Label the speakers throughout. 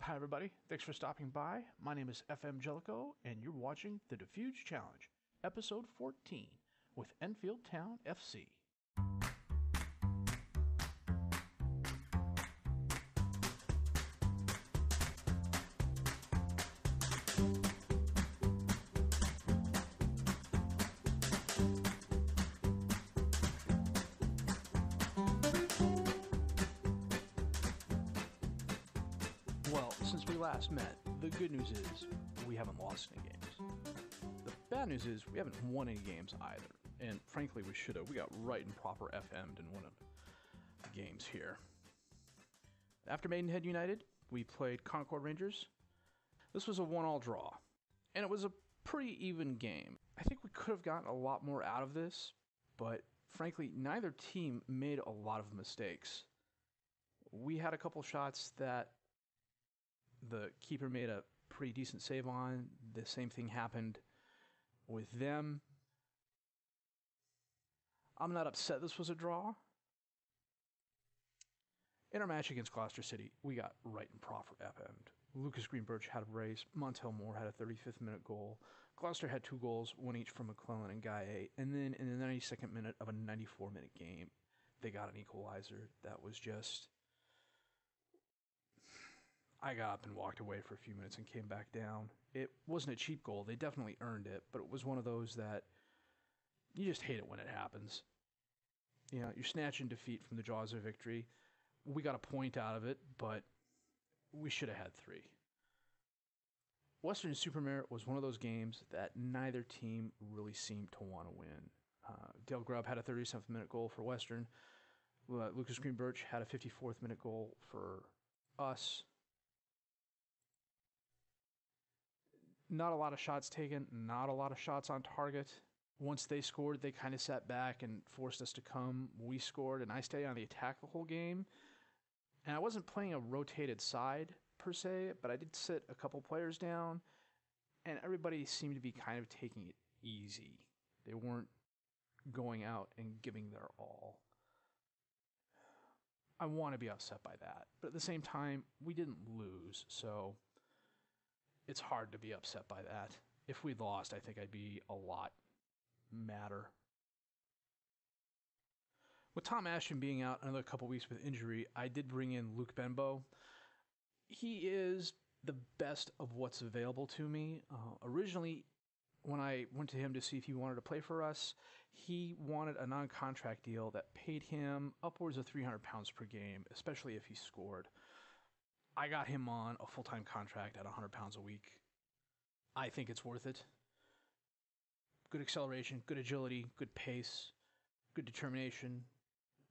Speaker 1: Hi, everybody. Thanks for stopping by. My name is FM Jellico, and you're watching the Dafuge Challenge, Episode 14, with Enfield Town FC. Well, since we last met, the good news is we haven't lost any games. The bad news is we haven't won any games either. And frankly, we should have. We got right and proper FM'd in one of the games here. After Maidenhead United, we played Concord Rangers. This was a 1-1 draw, and it was a pretty even game. I think we could have gotten a lot more out of this, but frankly, neither team made a lot of mistakes. We had a couple shots that the keeper made a pretty decent save on. The same thing happened with them. I'm not upset this was a draw. In our match against Gloucester City, we got right and proper FM'd. Lucas Greenbirch had a brace. Montel Moore had a 35th minute goal. Gloucester had 2 goals, one each from McClellan and Guy. And then in the 92nd minute of a 94-minute game, they got an equalizer. That was just... I got up and walked away for a few minutes and came back down. It wasn't a cheap goal. They definitely earned it, but it was one of those that you just hate it when it happens. You know, you're snatching defeat from the jaws of victory. We got a point out of it, but we should have had 3. Western Supermare was one of those games that neither team really seemed to want to win. Dale Grubb had a 37th minute goal for Western. Lucas Greenbirch had a 54th minute goal for us. Not a lot of shots taken, not a lot of shots on target. Once they scored, they kind of sat back and forced us to come. We scored, and I stayed on the attack the whole game. And I wasn't playing a rotated side, per se, but I did sit a couple players down, and everybody seemed to be kind of taking it easy. They weren't going out and giving their all. I want to be upset by that, but at the same time, we didn't lose, so... it's hard to be upset by that. If we'd lost, I think I'd be a lot madder. With Tom Ashton being out another couple weeks with injury, I did bring in Luke Benbow. He is the best of what's available to me. Originally, when I went to him to see if he wanted to play for us, he wanted a non-contract deal that paid him upwards of £300 per game, especially if he scored. I got him on a full-time contract at £100 a week. I think it's worth it. Good acceleration, good agility, good pace, good determination,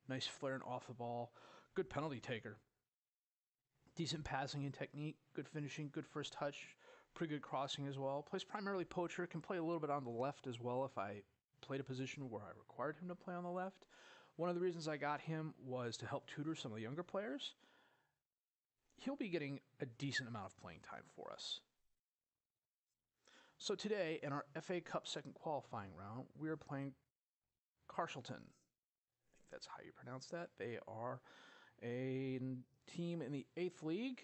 Speaker 1: nice flaring off the ball, good penalty taker. Decent passing and technique, good finishing, good first touch, pretty good crossing as well. Plays primarily poacher, can play a little bit on the left as well if I played a position where I required him to play on the left. One of the reasons I got him was to help tutor some of the younger players. He'll be getting a decent amount of playing time for us. So today, in our FA Cup second qualifying round, we are playing Carshalton. I think that's how you pronounce that. They are a team in the 8th League.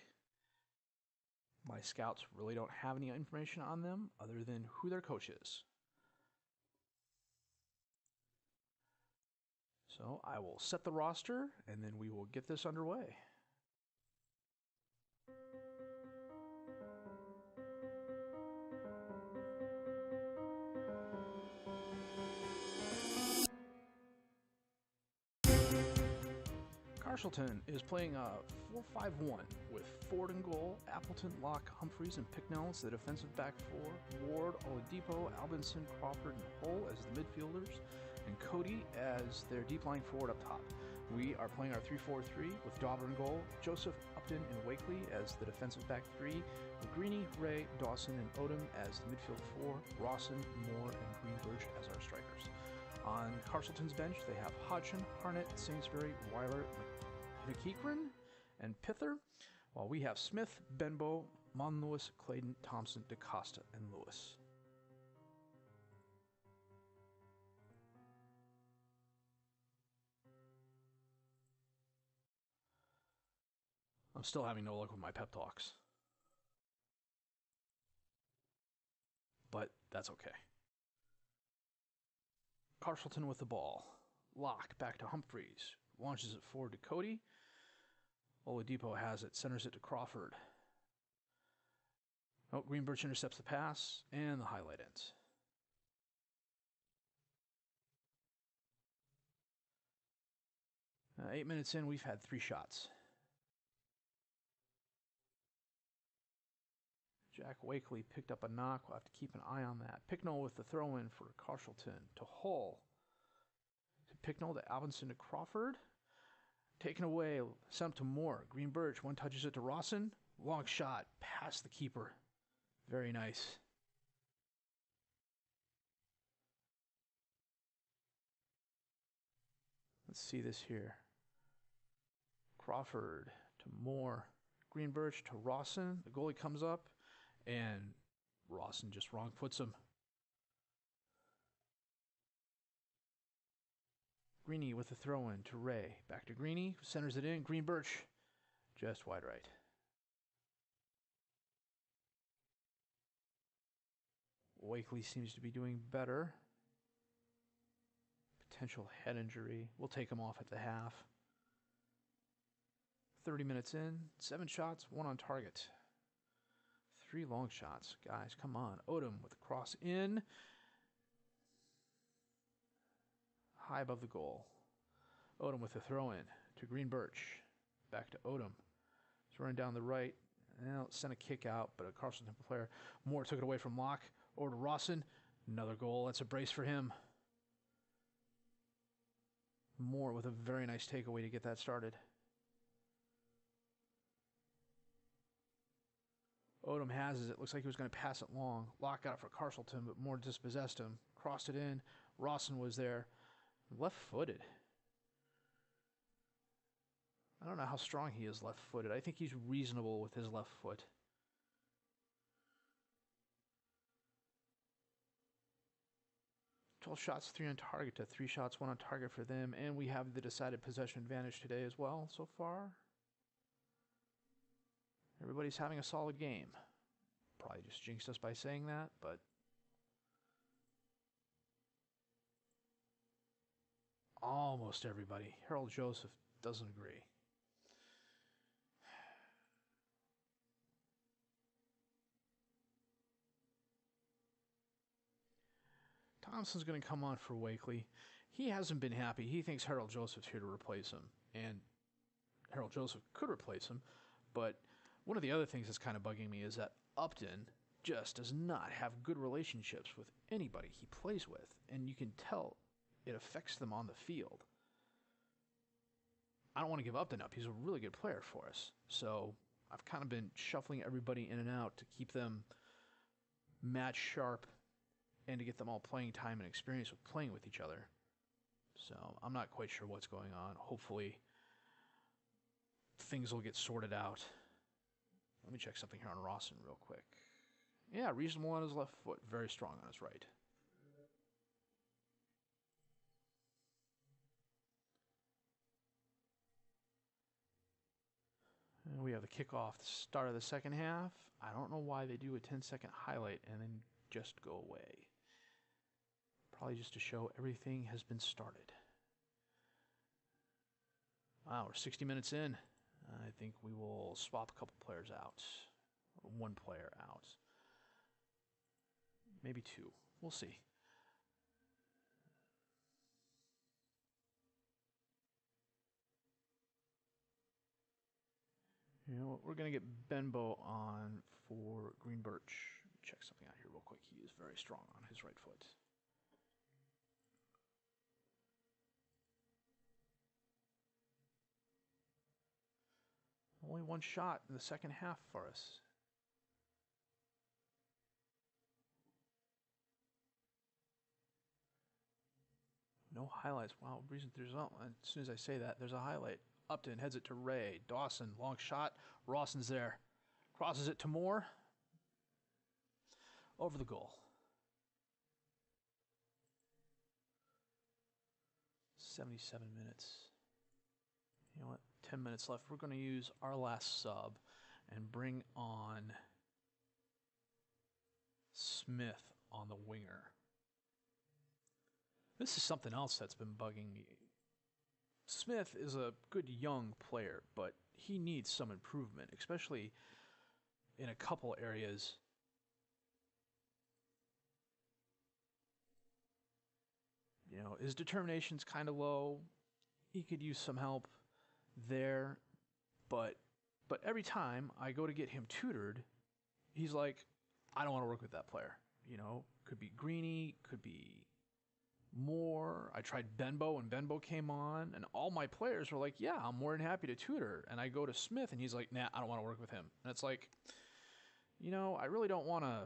Speaker 1: My scouts really don't have any information on them other than who their coach is. So I will set the roster, and then we will get this underway. Carshalton is playing a 4-5-1 with Ford in goal, Appleton, Locke, Humphreys, and Picknell as the defensive back 4, Ward, Oladipo, Albinson, Crawford, and Hull as the midfielders, and Cody as their deep line forward up top. We are playing our 3-4-3 with Dauber in goal, Joseph, Upton, and Wakely as the defensive back 3, Greeny, Ray, Dawson, and Odom as the midfield 4, Rawson, Moore, and Greenbirch as our strikers. On Carshalton's bench, they have Hodgson, Harnett, Sainsbury, Weiler, McEachran, and Pither, while we have Smith, Benbow, Monlewis, Clayton, Thompson, DaCosta, and Lewis. I'm still having no luck with my pep talks. but that's okay. Carshalton with the ball. Lock back to Humphreys. Launches it forward to Cody. Oladipo has it. Centers it to Crawford. Oh, Greenberg intercepts the pass, and the highlight ends. 8 minutes in, we've had 3 shots. Jack Wakely picked up a knock. We'll have to keep an eye on that. Picknell with the throw-in for Carshalton to Hull. To Picknell to Alvinson to Crawford. Taken away. Sent up to Moore. Green Birch. One touches it to Rawson. Long shot. Past the keeper. Very nice. Let's see this here. Crawford to Moore. Green Birch to Rawson. The goalie comes up, and Rawson just wrong foots him. Greeny with the throw-in to Ray. Back to Greeny, who centers it in. Green Birch just wide right. Wakely seems to be doing better. Potential head injury. We'll take him off at the half. 30 minutes in, 7 shots, 1 on target. 3 long shots. Guys, come on. Odom with the cross in. High above the goal. Odom with the throw-in to Green Birch. Back to Odom. He's running down the right. Well, sent a kick out, but a Carshalton player. Moore took it away from Locke. Over to Rawson. Another goal. That's a brace for him. Moore with a very nice takeaway to get that started. Odom has it. Looks like he was going to pass it long. Locke got it for Carshalton, but Moore dispossessed him. Crossed it in. Rawson was there. Left-footed. I don't know how strong he is left-footed. I think he's reasonable with his left foot. 12 shots, 3 on target to 3 shots, 1 on target for them. And we have the decided possession advantage today as well so far. Everybody's having a solid game. Probably just jinxed us by saying that, but almost everybody. Harold Joseph doesn't agree. Thompson's going to come on for Wakely. He hasn't been happy. He thinks Harold Joseph's here to replace him, and Harold Joseph could replace him, but one of the other things that's kind of bugging me is that Upton just does not have good relationships with anybody he plays with, and you can tell it affects them on the field. I don't want to give Upton up. He's a really good player for us, so I've kind of been shuffling everybody in and out to keep them match sharp and to get them all playing time and experience with playing with each other. So I'm not quite sure what's going on. Hopefully things will get sorted out. Let me check something here on Rawson real quick. Yeah, reasonable on his left foot. Very strong on his right. And we have the kickoff, the start of the second half. I don't know why they do a 10-second highlight and then just go away. Probably just to show everything has been started. Wow, we're 60 minutes in. I think we will swap a couple players out. Or 1 player out. Maybe 2. We'll see. You know what? We're going to get Benbow on for Green Birch. Check something out here real quick. He is very strong on his right foot. Only 1 shot in the second half for us. No highlights. Wow, reason there's not one. As soon as I say that, there's a highlight. Upton heads it to Ray. Dawson, long shot. Rawson's there. Crosses it to Moore. Over the goal. 77 minutes. You know what? 10 minutes left. We're going to use our last sub and bring on Smith on the winger. This is something else that's been bugging me. Smith is a good young player, but he needs some improvement, especially in a couple areas. You know, his determination's kind of low. He could use some help there, but every time I go to get him tutored, he's like, I don't want to work with that player. You know, could be Greeny, could be Moore. I tried Benbow, and Benbow came on, and all my players were like, yeah, I'm more than happy to tutor. And I go to Smith, and he's like, nah, I don't want to work with him. And it's like, you know, I really don't want to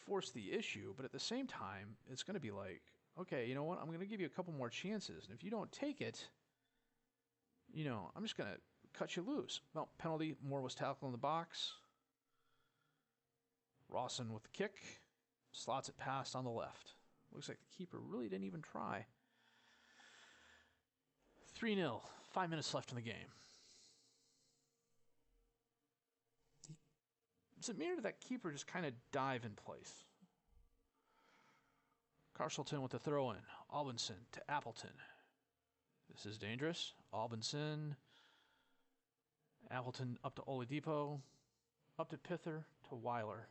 Speaker 1: force the issue, but at the same time, it's going to be like, okay, you know what? I'm going to give you a couple more chances, and if you don't take it, you know, I'm just going to cut you loose. Well, penalty, Moore was tackled in the box. Rawson with the kick, slots it past on the left. Looks like the keeper really didn't even try. 3-0, 5 minutes left in the game. Does it mean that keeper just kind of dive in place? Carshalton with the throw-in. Albinson to Appleton. This is dangerous. Albinson. Appleton up to Oladipo. Up to Pither to Weiler.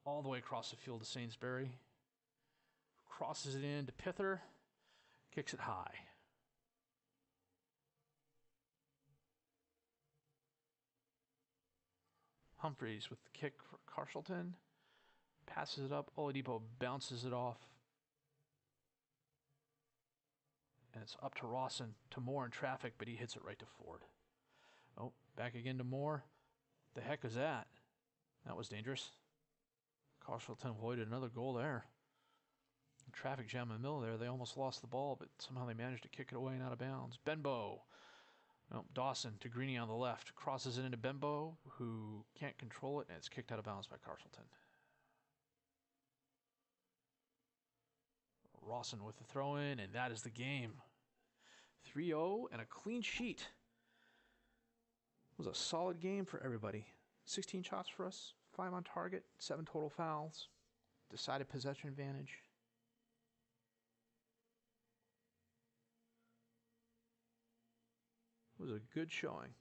Speaker 1: All the way across the field to Sainsbury. Crosses it in to Pither. Kicks it high. Humphreys with the kick for Carshalton. Passes it up. Oladipo bounces it off. And it's up to Rawson, to Moore in traffic, but he hits it right to Ford. Oh, back again to Moore. The heck is that? That was dangerous. Carshalton avoided another goal there. Traffic jam in the middle there. They almost lost the ball, but somehow they managed to kick it away and out of bounds. Benbow. Oh, Dawson to Greeny on the left. Crosses it into Benbow, who can't control it, and it's kicked out of bounds by Carshalton. Rawson with the throw-in, and that is the game. 3-0 and a clean sheet. It was a solid game for everybody. 16 shots for us, 5 on target, 7 total fouls. Decided possession advantage. It was a good showing.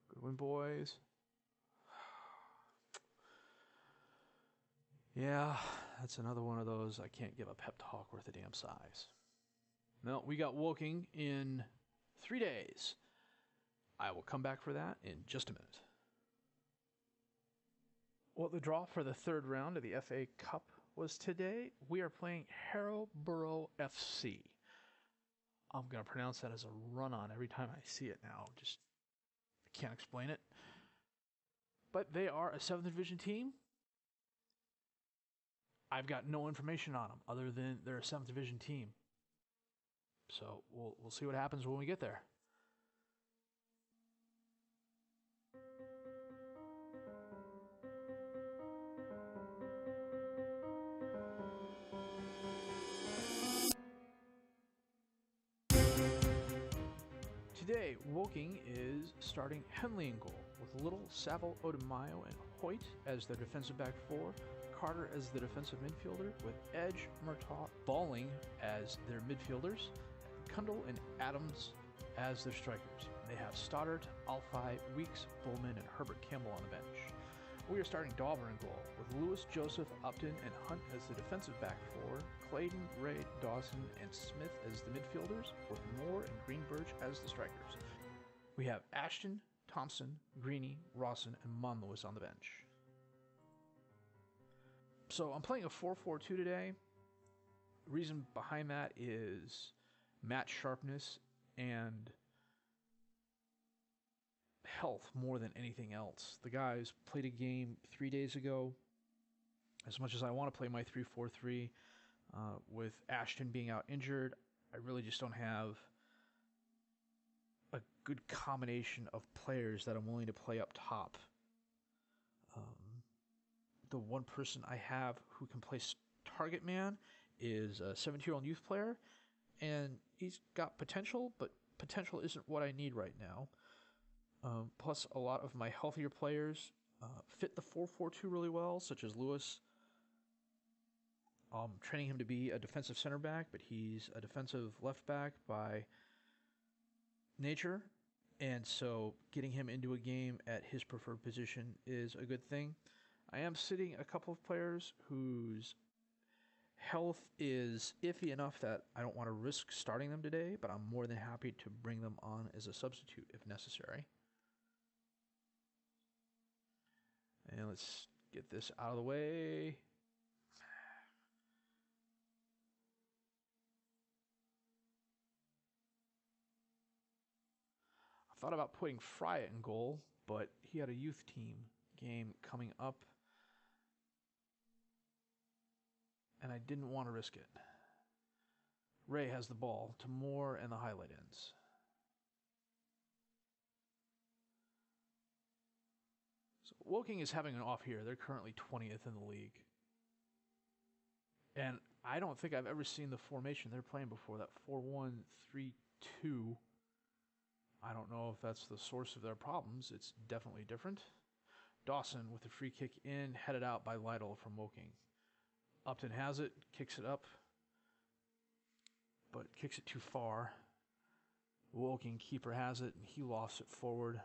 Speaker 1: Good win, boys. Yeah, that's another one of those I can't give a pep talk worth a damn size. No, we got Woking in 3 days. I will come back for that in just a minute. Well, the draw for the third round of the FA Cup was today. We are playing Harrowborough FC. I'm going to pronounce that as a run-on every time I see it now. Just can't explain it. But they are a 7th Division team. I've got no information on them other than they're a 7th Division team. So we'll see what happens when we get there. Today, Woking is starting Henley in goal with Little, Saville, Odemayo, and Hoyt as their defensive back four, Carter as the defensive midfielder, with Edge, Murtaugh, Balling as their midfielders, Kundal and Adams as their strikers. They have Stoddart, Alfai, Weeks, Bullman, and Herbert Campbell on the bench. We are starting Dauber in goal with Lewis, Joseph, Upton, and Hunt as the defensive back four, Clayton, Ray, Dawson, and Smith as the midfielders, with Moore and Greenberg as the strikers. We have Ashton, Thompson, Greeny, Rawson, and Monlewis on the bench. So I'm playing a 4-4-2 today. The reason behind that is match sharpness and health more than anything else. The guys played a game 3 days ago. As much as I want to play my 3-4-3, with Ashton being out injured, I really just don't have a good combination of players that I'm willing to play up top. The one person I have who can play target man is a 17-year-old youth player, and he's got potential, but potential isn't what I need right now. Plus, a lot of my healthier players fit the 4-4-2 really well, such as Lewis. Training him to be a defensive center back, but he's a defensive left back by nature. And so getting him into a game at his preferred position is a good thing. I am sitting a couple of players whose health is iffy enough that I don't want to risk starting them today, but I'm more than happy to bring them on as a substitute if necessary. And let's get this out of the way. I thought about putting Fry in goal, but he had a youth team game coming up, and I didn't want to risk it. Ray has the ball to Moore and the highlight ends. So Woking is having an off here. They're currently 20th in the league. And I don't think I've ever seen the formation they're playing before, that 4-1-3-2. I don't know if that's the source of their problems. It's definitely different. Dawson with the free kick in, headed out by Lytle from Woking. Upton has it, kicks it up, but kicks it too far. Woking keeper has it, and he lofts it forward.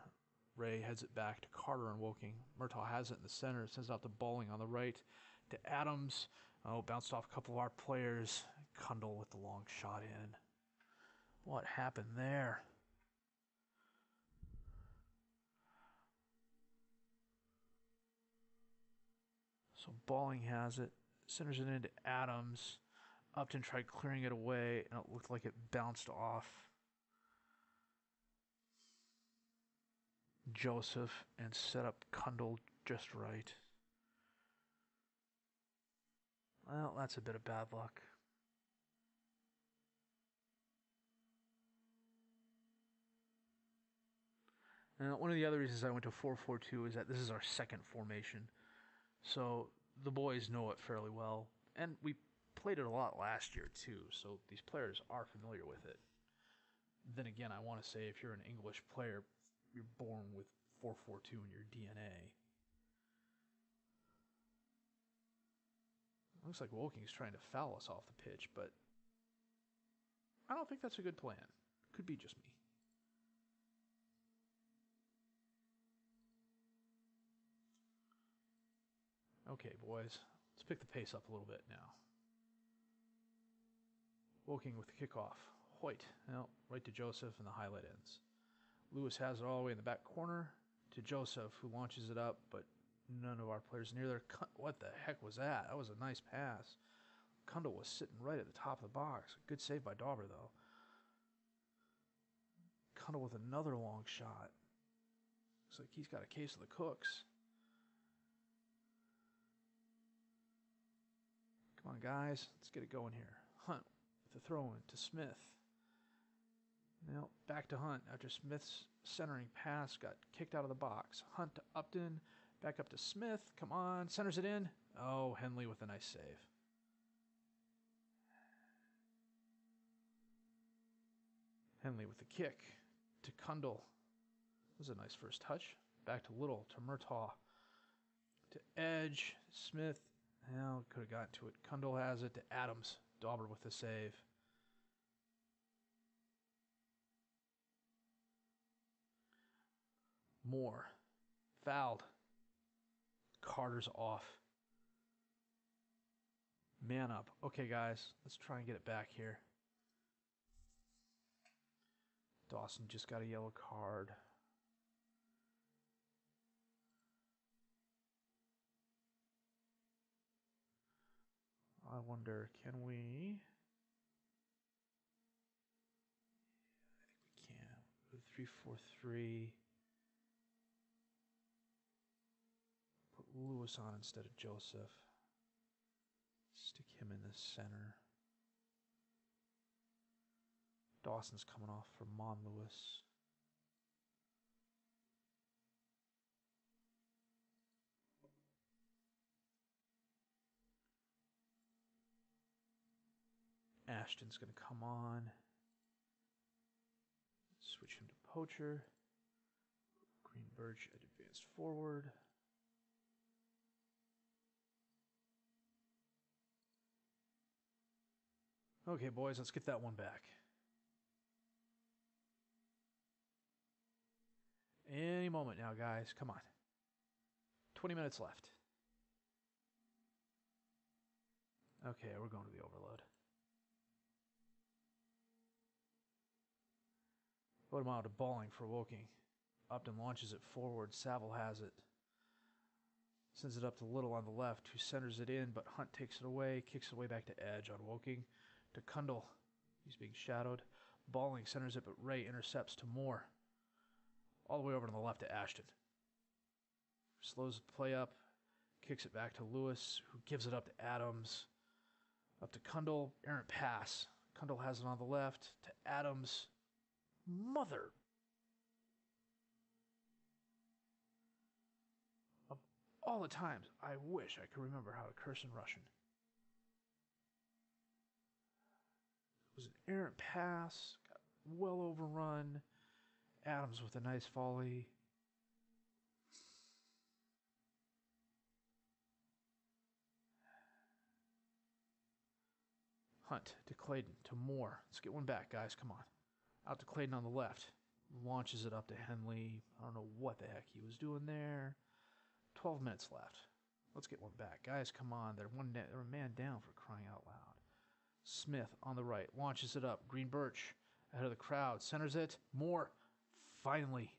Speaker 1: Ray heads it back to Carter and Woking. Murtaugh has it in the center, sends out to Balling on the right. To Adams. Oh, bounced off a couple of our players. Kundal with the long shot in. What happened there? So Balling has it, centers it into Adams. Upton tried clearing it away, and it looked like it bounced off Joseph and set up Kundal just right. Well, that's a bit of bad luck. Now, one of the other reasons I went to 4-4-2 is that this is our second formation. So the boys know it fairly well. And we played it a lot last year, too. So these players are familiar with it. Then again, I want to say if you're an English player, you're born with 4-4-2 in your DNA. Looks like Woking's trying to foul us off the pitch, but I don't think that's a good plan. Could be just me. Okay, boys. Let's pick the pace up a little bit now. Woking with the kickoff. Hoyt, well, right to Joseph, and the highlight ends. Lewis has it all the way in the back corner to Joseph, who launches it up, but none of our players near there. What the heck was that? That was a nice pass. Kundal was sitting right at the top of the box. Good save by Dauber, though. Kundal with another long shot. Looks like he's got a case of the cooks. Come on, guys. Let's get it going here. Hunt with the throw-in to Smith. Now, back to Hunt after Smith's centering pass got kicked out of the box. Hunt to Upton. Back up to Smith. Come on. Centers it in. Oh, Henley with a nice save. Henley with the kick to Kundal. That was a nice first touch. Back to Little, to Murtaugh. To Edge. Smith. Well, could have gotten to it. Kundal has it to Adams. Dauber with the save. Moore. Fouled. Carter's off. Man up. Okay, guys. Let's try and get it back here. Dawson just got a yellow card. I wonder, can we... I think we can. 3-4-3. Put Lewis on instead of Joseph. Stick him in the center. Dawson's coming off for Mon Lewis. Ashton's going to come on. Switch him to Poacher. Birch advanced forward. Okay, boys, let's get that one back. Any moment now, guys. Come on. 20 minutes left. Okay, we're going to the overload. What amount to balling for Woking? Upton launches it forward. Saville has it. Sends it up to Little on the left, who centers it in, but Hunt takes it away, kicks it way back to Edge on Woking. To Kundal. He's being shadowed. Balling centers it, but Ray intercepts to Moore. All the way over to the left to Ashton. Slows the play up. Kicks it back to Lewis, who gives it up to Adams. Up to Kundal. Errant pass. Kundal has it on the left to Adams. Mother. Of all the times, I wish I could remember how to curse in Russian. It was an errant pass. Got well overrun. Adams with a nice volley. Hunt to Clayton to Moore. Let's get one back, guys. Come on. Out to Clayton on the left. Launches it up to Henley. I don't know what the heck he was doing there. 12 minutes left. Let's get one back. Guys, come on. They're a man down for crying out loud. Smith on the right. Launches it up. Green Birch ahead of the crowd. Centers it. Moore. Finally.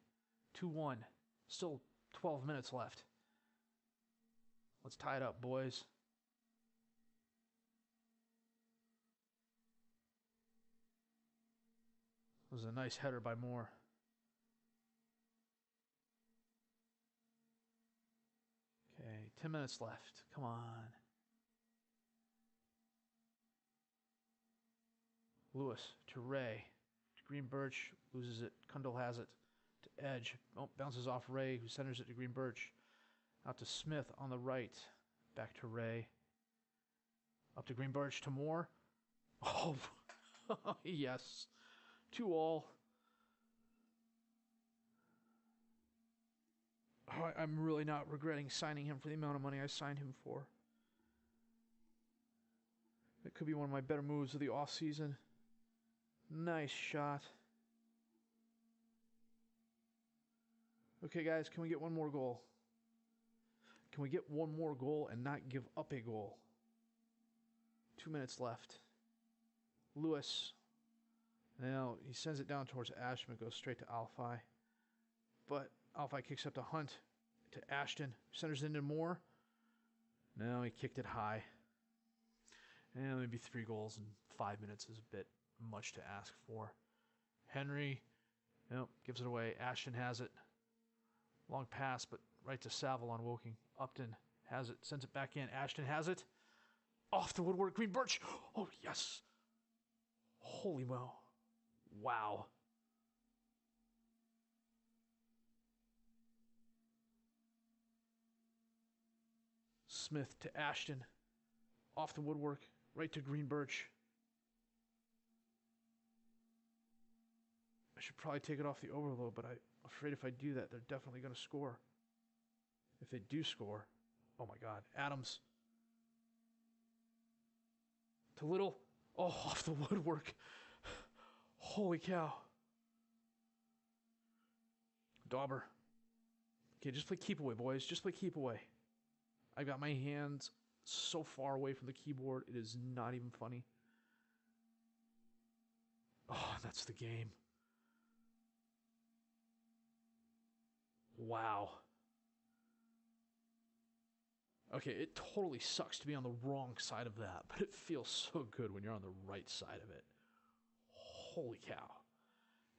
Speaker 1: 2-1. Still 12 minutes left. Let's tie it up, boys. It was a nice header by Moore. Okay, 10 minutes left. Come on. Lewis to Ray. To Green Birch. Loses it. Kundal has it. To Edge. Oh, bounces off Ray, who centers it to Green Birch. Out to Smith on the right. Back to Ray. Up to Green Birch to Moore. Oh, yes. 2-2. Oh, I'm really not regretting signing him for the amount of money I signed him for. It could be one of my better moves of the offseason. Nice shot. Okay, guys, can we get one more goal? Can we get one more goal and not give up a goal? 2 minutes left. Lewis. Now, he sends it down towards Ashton. It goes straight to Alfai. But Alfai kicks up to Hunt. To Ashton. Centers into Moore. No, he kicked it high. And maybe 3 goals in 5 minutes is a bit much to ask for. Henry. Nope, gives it away. Ashton has it. Long pass, but right to Saville on Woking. Upton has it. Sends it back in. Ashton has it. Off the woodwork. Green Birch. Oh, yes. Holy well. Wow. Smith to Ashton. Off the woodwork. Right to Green Birch. I should probably take it off the overload, but I'm afraid if I do that, they're definitely going to score. If they do score, oh my God. Adams. To Little. Oh, off the woodwork. Holy cow. Dauber. Okay, just play keep away, boys. Just play keep away. I got my hands so far away from the keyboard, it is not even funny. Oh, that's the game. Wow. Okay, it totally sucks to be on the wrong side of that, but it feels so good when you're on the right side of it. Holy cow.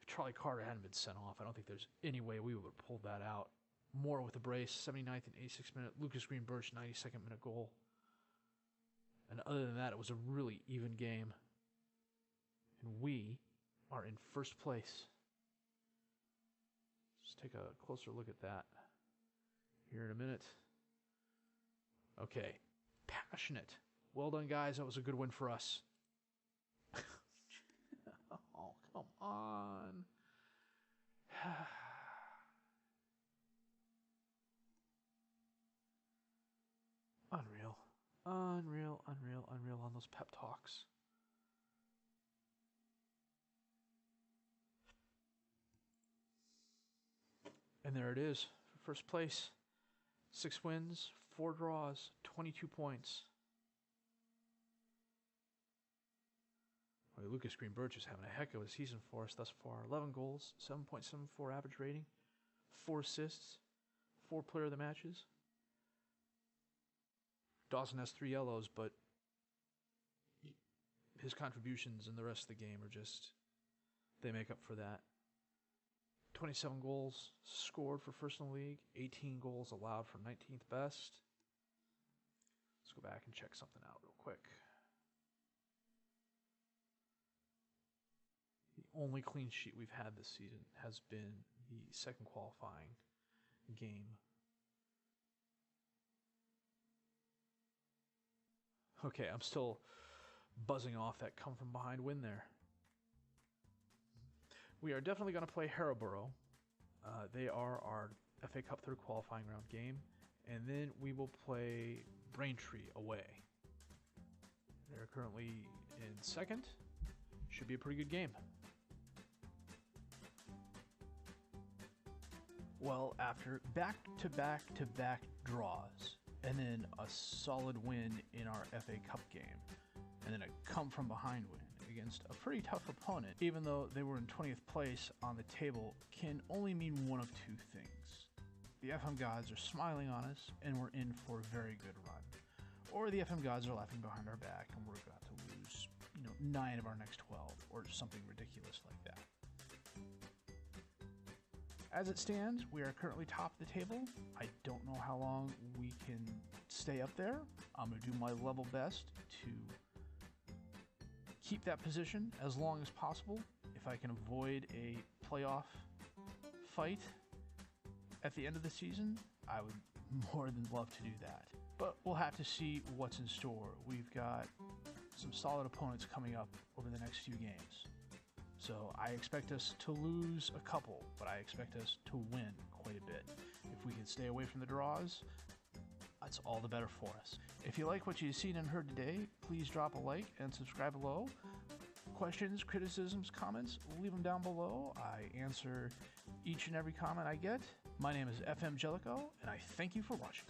Speaker 1: If Charlie Carter hadn't been sent off, I don't think there's any way we would have pulled that out. Moore with a brace, 79th and 86th minute. Lucas Green Birch, 92nd minute goal. And other than that, it was a really even game. And we are in first place. Let's take a closer look at that here in a minute. Okay, passionate. Well done, guys. That was a good win for us. Oh, come on. Unreal, unreal, unreal on those pep talks. And there it is. First place. 6 wins, 4 draws, 22 points. Well, Lucas Green Birch is having a heck of a season for us thus far. 11 goals, 7.74 average rating, 4 assists, 4 player of the matches. Dawson has 3 yellows, but his contributions in the rest of the game are just, they make up for that. 27 goals scored for first in the league, 18 goals allowed for 19th best. Let's go back and check something out real quick. The only clean sheet we've had this season has been the second qualifying game. Okay, I'm still buzzing off that come from behind win there. We are definitely going to play Harrowborough. They are our FA Cup third qualifying round game. And then we will play Braintree away. They're currently in second. Should be a pretty good game. Well, after back-to-back-to-back draws, and then a solid win in our FA Cup game, and then a come-from-behind win against a pretty tough opponent, even though they were in 20th place on the table, can only mean one of two things. The FM gods are smiling on us, and we're in for a very good run. Or the FM gods are laughing behind our back, and we're about to lose, 9 of our next 12, or something ridiculous like that. As it stands, we are currently top of the table. I don't know how long we can stay up there. I'm going to do my level best to keep that position as long as possible. If I can avoid a playoff fight at the end of the season, I would more than love to do that. But we'll have to see what's in store. We've got some solid opponents coming up over the next few games. So I expect us to lose a couple, but I expect us to win quite a bit. If we can stay away from the draws, that's all the better for us. If you like what you've seen and heard today, please drop a like and subscribe below. Questions, criticisms, comments, leave them down below. I answer each and every comment I get. My name is FM Jellico, and I thank you for watching.